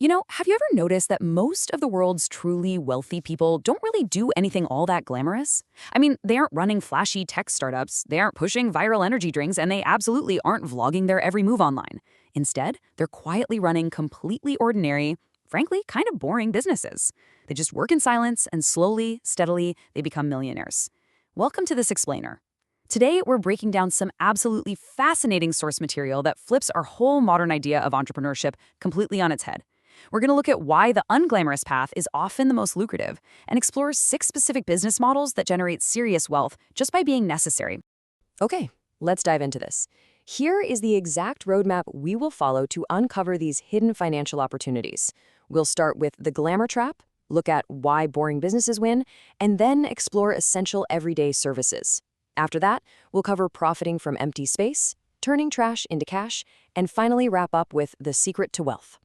Have you ever noticed that most of the world's truly wealthy people don't really do anything all that glamorous? I mean, they aren't running flashy tech startups, they aren't pushing viral energy drinks, and they absolutely aren't vlogging their every move online. Instead, they're quietly running completely ordinary, frankly, kind of boring businesses. They just work in silence, and slowly, steadily, they become millionaires. Welcome to This Explainer. Today, we're breaking down some absolutely fascinating source material that flips our whole modern idea of entrepreneurship completely on its head. We're going to look at why the unglamorous path is often the most lucrative and explore 6 specific business models that generate serious wealth just by being necessary. Okay, let's dive into this. Here is the exact roadmap we will follow to uncover these hidden financial opportunities. We'll start with the glamour trap, look at why boring businesses win, and then explore essential everyday services. After that, we'll cover profiting from empty space, turning trash into cash, and finally wrap up with the secret to wealth.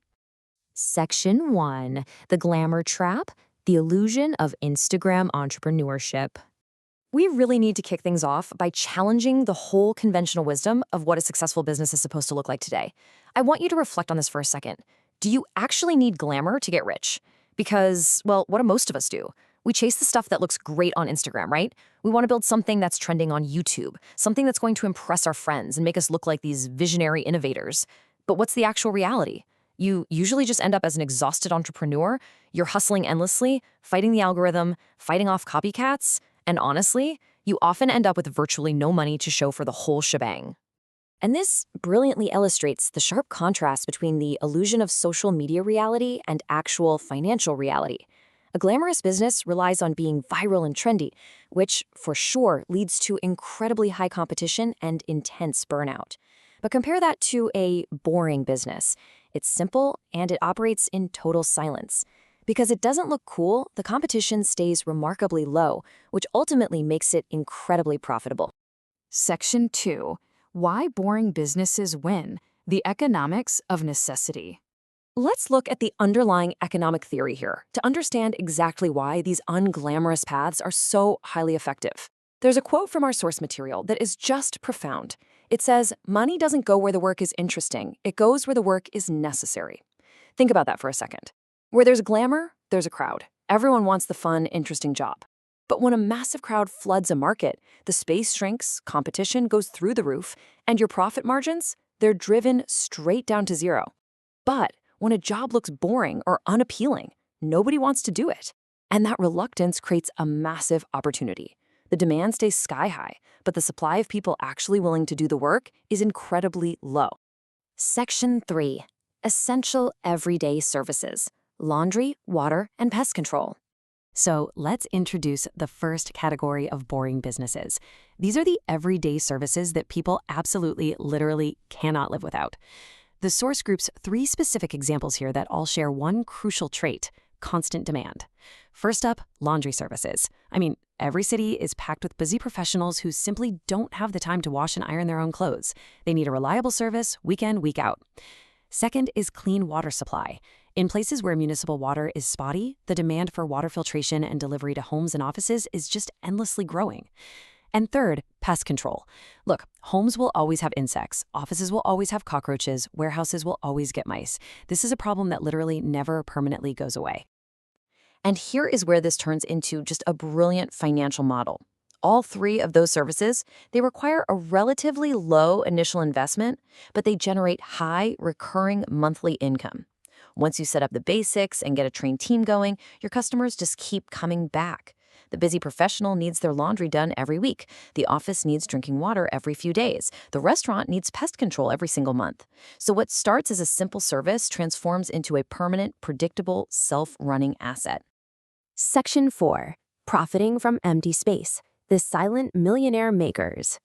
Section 1, the glamour trap, the illusion of Instagram entrepreneurship. We really need to kick things off by challenging the whole conventional wisdom of what a successful business is supposed to look like today. I want you to reflect on this for a second. Do you actually need glamour to get rich? Because, well, what do most of us do? We chase the stuff that looks great on Instagram, right? We want to build something that's trending on YouTube, something that's going to impress our friends and make us look like these visionary innovators. But what's the actual reality? You usually just end up as an exhausted entrepreneur. You're hustling endlessly, fighting the algorithm, fighting off copycats, and honestly, you often end up with virtually no money to show for the whole shebang. And this brilliantly illustrates the sharp contrast between the illusion of social media reality and actual financial reality. A glamorous business relies on being viral and trendy, which, for sure, leads to incredibly high competition and intense burnout. But compare that to a boring business. It's simple, and it operates in total silence. Because it doesn't look cool, the competition stays remarkably low, which ultimately makes it incredibly profitable. Section 2, why boring businesses win, the economics of necessity. Let's look at the underlying economic theory here to understand exactly why these unglamorous paths are so highly effective. There's a quote from our source material that is just profound. It says, "Money doesn't go where the work is interesting, it goes where the work is necessary." Think about that for a second. Where there's glamour, there's a crowd. Everyone wants the fun, interesting job. But when a massive crowd floods a market, the space shrinks, competition goes through the roof, and your profit margins, they're driven straight down to zero. But when a job looks boring or unappealing, nobody wants to do it. And that reluctance creates a massive opportunity. The demand stays sky high, but the supply of people actually willing to do the work is incredibly low. Section 3, essential everyday services, laundry, water, and pest control. So let's introduce the first category of boring businesses. These are the everyday services that people absolutely, literally cannot live without. The source groups 3 specific examples here that all share one crucial trait: constant demand. First up, laundry services. I mean, every city is packed with busy professionals who simply don't have the time to wash and iron their own clothes. They need a reliable service, week in, week out. Second is clean water supply. In places where municipal water is spotty, the demand for water filtration and delivery to homes and offices is just endlessly growing. And third, pest control. Look, homes will always have insects, offices will always have cockroaches, warehouses will always get mice. This is a problem that literally never permanently goes away. And here is where this turns into just a brilliant financial model. All 3 of those services, they require a relatively low initial investment, but they generate high recurring monthly income. Once you set up the basics and get a trained team going, your customers just keep coming back. The busy professional needs their laundry done every week. The office needs drinking water every few days. The restaurant needs pest control every single month. So what starts as a simple service transforms into a permanent, predictable, self-running asset. Section 4, profiting from empty space, the silent millionaire makers.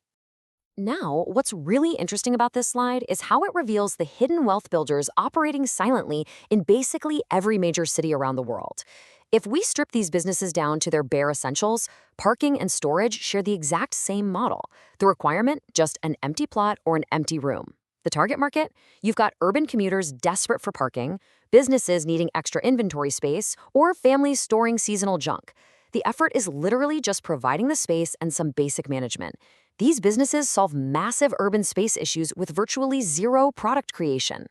Now, what's really interesting about this slide is how it reveals the hidden wealth builders operating silently in basically every major city around the world. If we strip these businesses down to their bare essentials, parking and storage share the exact same model. The requirement, just an empty plot or an empty room. The target market? You've got urban commuters desperate for parking, businesses needing extra inventory space, or families storing seasonal junk. The effort is literally just providing the space and some basic management. These businesses solve massive urban space issues with virtually zero product creation.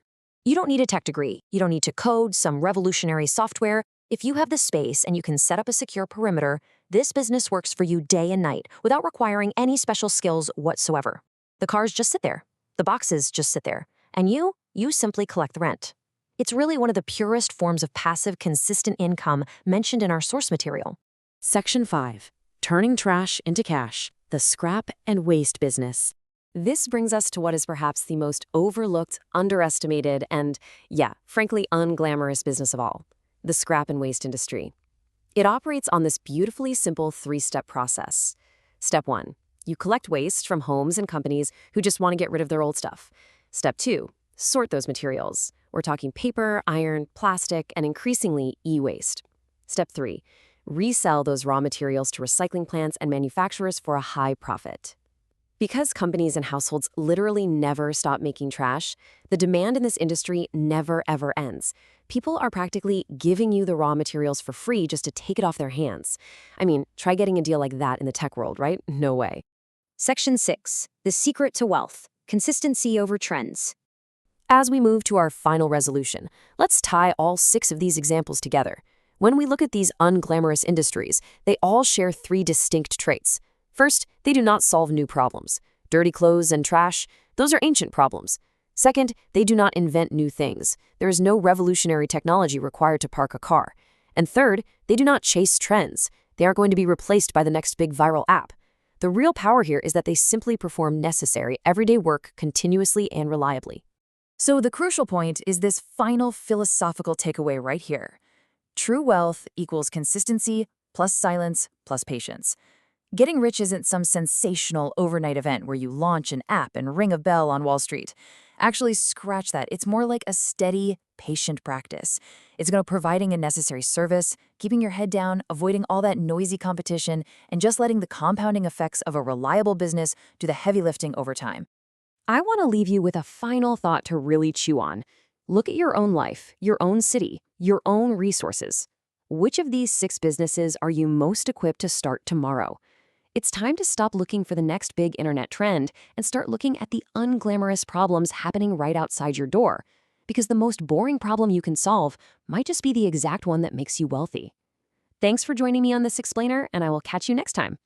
You don't need a tech degree. You don't need to code some revolutionary software. If you have the space and you can set up a secure perimeter, this business works for you day and night without requiring any special skills whatsoever. The cars just sit there. The boxes just sit there. And you simply collect the rent. It's really one of the purest forms of passive, consistent income mentioned in our source material. Section 5. Turning trash into cash. The scrap and waste business. This brings us to what is perhaps the most overlooked, underestimated, and, frankly, unglamorous business of all. The scrap and waste industry. It operates on this beautifully simple 3-step process. Step 1. You collect waste from homes and companies who just want to get rid of their old stuff. Step 2. Sort those materials. We're talking paper, iron, plastic, and increasingly e-waste. Step 3. Resell those raw materials to recycling plants and manufacturers for a high profit. Because companies and households literally never stop making trash, the demand in this industry never ever ends. People are practically giving you the raw materials for free just to take it off their hands. I mean, try getting a deal like that in the tech world, right? No way. Section 6. The secret to wealth. Consistency over trends. As we move to our final resolution, let's tie all 6 of these examples together. When we look at these unglamorous industries, they all share 3 distinct traits. First, they do not solve new problems. Dirty clothes and trash, those are ancient problems. Second, they do not invent new things. There is no revolutionary technology required to park a car. And third, they do not chase trends. They aren't going to be replaced by the next big viral app. The real power here is that they simply perform necessary, everyday work continuously and reliably. So the crucial point is this final philosophical takeaway right here. True wealth equals consistency plus silence plus patience. Getting rich isn't some sensational overnight event where you launch an app and ring a bell on Wall Street. Actually, scratch that. It's more like a steady, patient practice. It's providing a necessary service, keeping your head down, avoiding all that noisy competition, and just letting the compounding effects of a reliable business do the heavy lifting over time. I want to leave you with a final thought to really chew on. Look at your own life, your own city, your own resources. Which of these 6 businesses are you most equipped to start tomorrow? It's time to stop looking for the next big internet trend and start looking at the unglamorous problems happening right outside your door. Because the most boring problem you can solve might just be the exact one that makes you wealthy. Thanks for joining me on this explainer, and I will catch you next time.